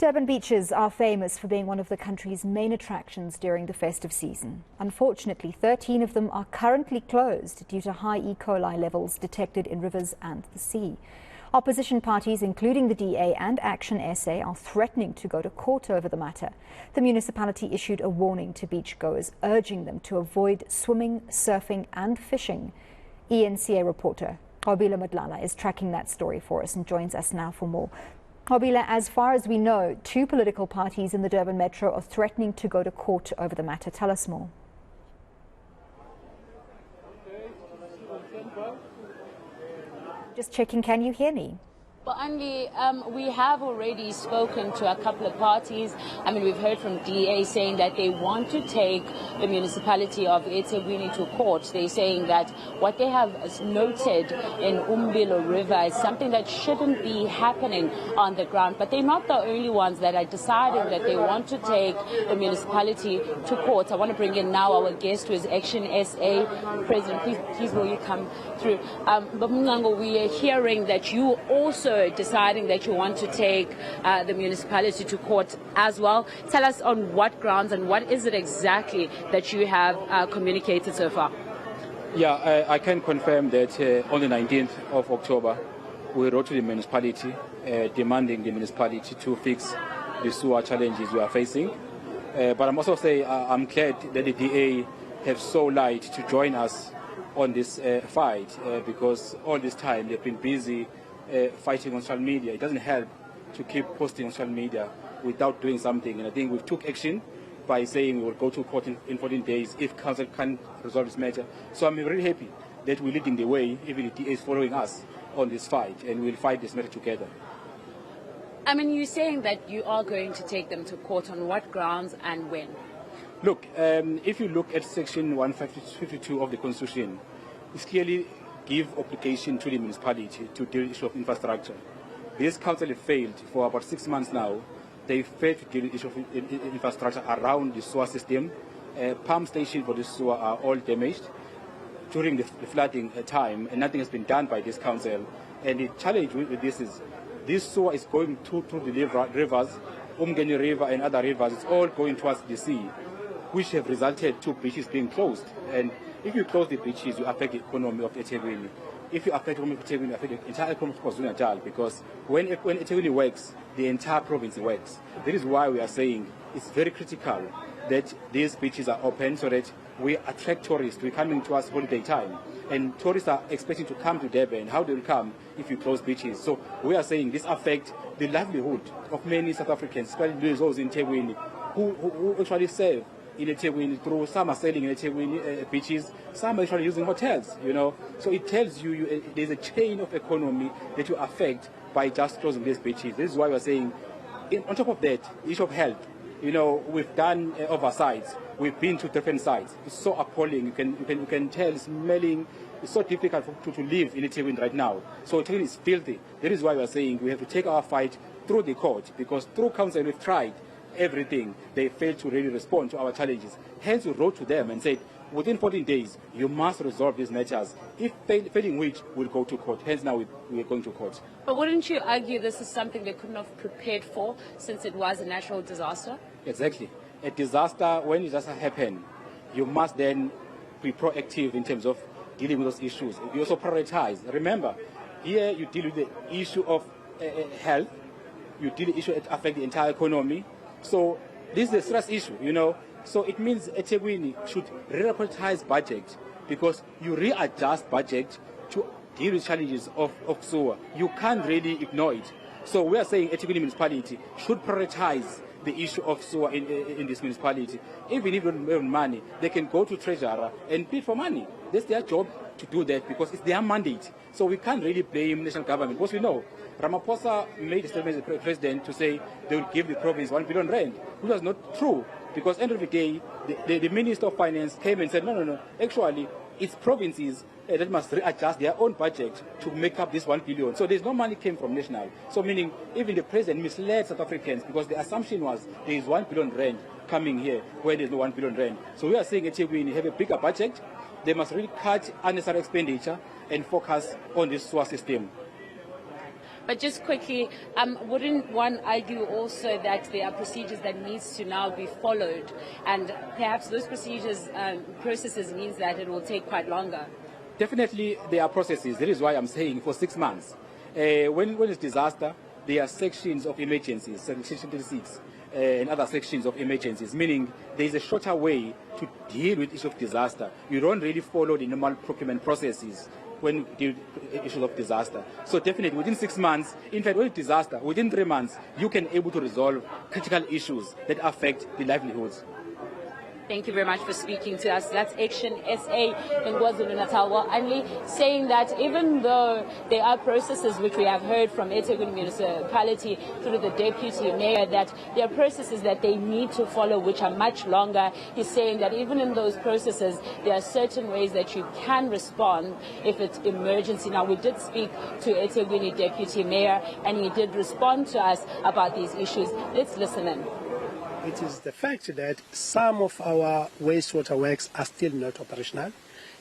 Durban beaches are famous for being one of the country's main attractions during the festive season. Unfortunately, 13 of them are currently closed due to high E. coli levels detected in rivers and the sea. Opposition parties, including the DA and Action SA, are threatening to go to court over the matter. The municipality issued a warning to beachgoers, urging them to avoid swimming, surfing and fishing. eNCA reporter Nqobile Madlala is tracking that story for us and joins us now for more. Nqobile, as far as we know, 2 political parties in the Durban Metro are threatening to go to court over the matter. Tell us more. Just checking, can you hear me? Well, Andy, we have already spoken to a couple of parties. I mean, we've heard from DA saying that they want to take the municipality of eThekwini to court. They're saying that what they have noted in Nqobile River is something that shouldn't be happening on the ground. But they're not the only ones that are deciding that they want to take the municipality to court. I want to bring in now our guest, who is Action SA President. Please will you come through? But Mungango, we are hearing that you also deciding that you want to take the municipality to court as well. Tell us on what grounds and what is it exactly that you have communicated so far? Yeah, I can confirm that on the 19th of October, we wrote to the municipality demanding the municipality to fix the sewer challenges we are facing. But I'm also saying I'm glad that the DA have so light to join us on this fight because all this time they've been busy fighting on social media. It doesn't help to keep posting on social media without doing something. And I think we took action by saying we will go to court in 14 days if council can't resolve this matter. So I'm really happy that we're leading the way, even the DA is following us on this fight, and we'll fight this matter together. I mean, you're saying that you are going to take them to court on what grounds and when? Look, if you look at section 152 of the Constitution, it's clearly give obligation to the municipality to deal with the issue of infrastructure. This council has failed for about 6 months now. They failed to deal with the issue of infrastructure around the sewer system. Pump stations for the sewer are all damaged during the flooding time, and nothing has been done by this council. And the challenge with this is this sewer is going through the rivers, Umgeni River and other rivers. It's all going towards the sea, which have resulted to beaches being closed. And if you close the beaches, you affect the economy of eThekwini. If you affect the economy of eThekwini, you affect the entire economy of KwaZulu-Natal, because when eThekwini works, the entire province works. That is why we are saying it's very critical that these beaches are open so that we attract tourists. We're coming to us holiday time, and tourists are expecting to come to Durban. How do they come if you close beaches? So we are saying this affects the livelihood of many South Africans, especially those in eThekwini, who actually serve in eThekwini through, some are selling in eThekwini beaches, some are actually using hotels, you know. So it tells you there's a chain of economy that you affect by just closing these beaches. This is why we're saying, on top of that, the issue of health, you know, we've done oversights. We've been to different sites. It's so appalling. You can tell, smelling. It's so difficult to live in eThekwini right now. So eThekwini is filthy. That is why we're saying we have to take our fight through the court, because through council we've tried everything. They failed to really respond to our challenges. Hence we wrote to them and said, within 14 days, you must resolve these matters. If failing which, we'll go to court. Hence now we are going to court. But wouldn't you argue this is something they couldn't have prepared for, since it was a natural disaster? Exactly. A disaster, when disaster happens, you must then be proactive in terms of dealing with those issues. You also prioritize. Remember, here you deal with the issue of health. You deal with the issue that affects the entire economy. So this is a stress issue, you know. So it means eThekwini should reprioritize budget, because you readjust budget to deal with challenges of sewer. You can't really ignore it. So we are saying eThekwini municipality should prioritize the issue of sewer in this municipality. Even if they don't have money, they can go to treasurer and bid for money. That's their job to do that, because it's their mandate. So we can't really blame national government, because we know Ramaphosa made a statement as the president to say they will give the province 1 billion rand, which was not true, because at the end of the day, the Minister of Finance came and said, no, actually, it's provinces that must readjust their own budget to make up this 1 billion. So there's no money came from national. So meaning even the president misled South Africans, because the assumption was there is 1 billion rand coming here where there's no 1 billion rand. So we are saying eThekwini have a bigger budget. They must really cut unnecessary expenditure and focus on this sewer system. But just quickly, wouldn't one argue also that there are procedures that needs to now be followed, and perhaps those processes means that it will take quite longer? Definitely, there are processes. That is why I'm saying for 6 months. When it's disaster, there are sections of emergencies, section 36, and other sections of emergencies, meaning there is a shorter way to deal with issues of disaster. You don't really follow the normal procurement processes when you deal with issues of disaster. So definitely within 6 months, in fact, when it's disaster, within 3 months, you can able to resolve critical issues that affect the livelihoods. Thank you very much for speaking to us. That's Action SA in KwaZulu-Natal. Well, only saying that even though there are processes which we have heard from eThekwini municipality through the deputy mayor, that there are processes that they need to follow which are much longer. He's saying that even in those processes, there are certain ways that you can respond if it's emergency. Now, we did speak to eThekwini deputy mayor, and he did respond to us about these issues. Let's listen in. It is the fact that some of our wastewater works are still not operational.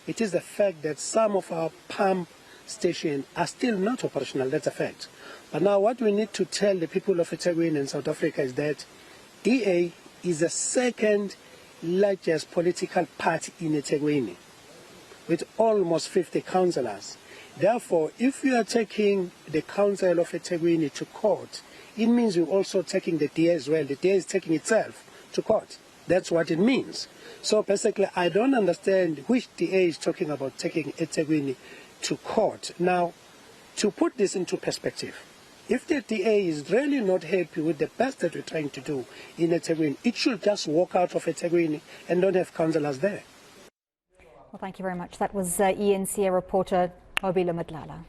It is the fact that some of our pump stations are still not operational. That's a fact. But now what we need to tell the people of eThekwini and South Africa is that DA is the second largest political party in eThekwini with almost 50 councillors. Therefore, if we are taking the council of eThekwini to court, it means we're also taking the DA as well. The DA is taking itself to court. That's what it means. So basically, I don't understand which DA is talking about taking eThekwini to court. Now, to put this into perspective, if the DA is really not happy with the best that we're trying to do in eThekwini, it should just walk out of eThekwini and don't have councillors there. Well, thank you very much. That was eNCA reporter Nqobile Madlala.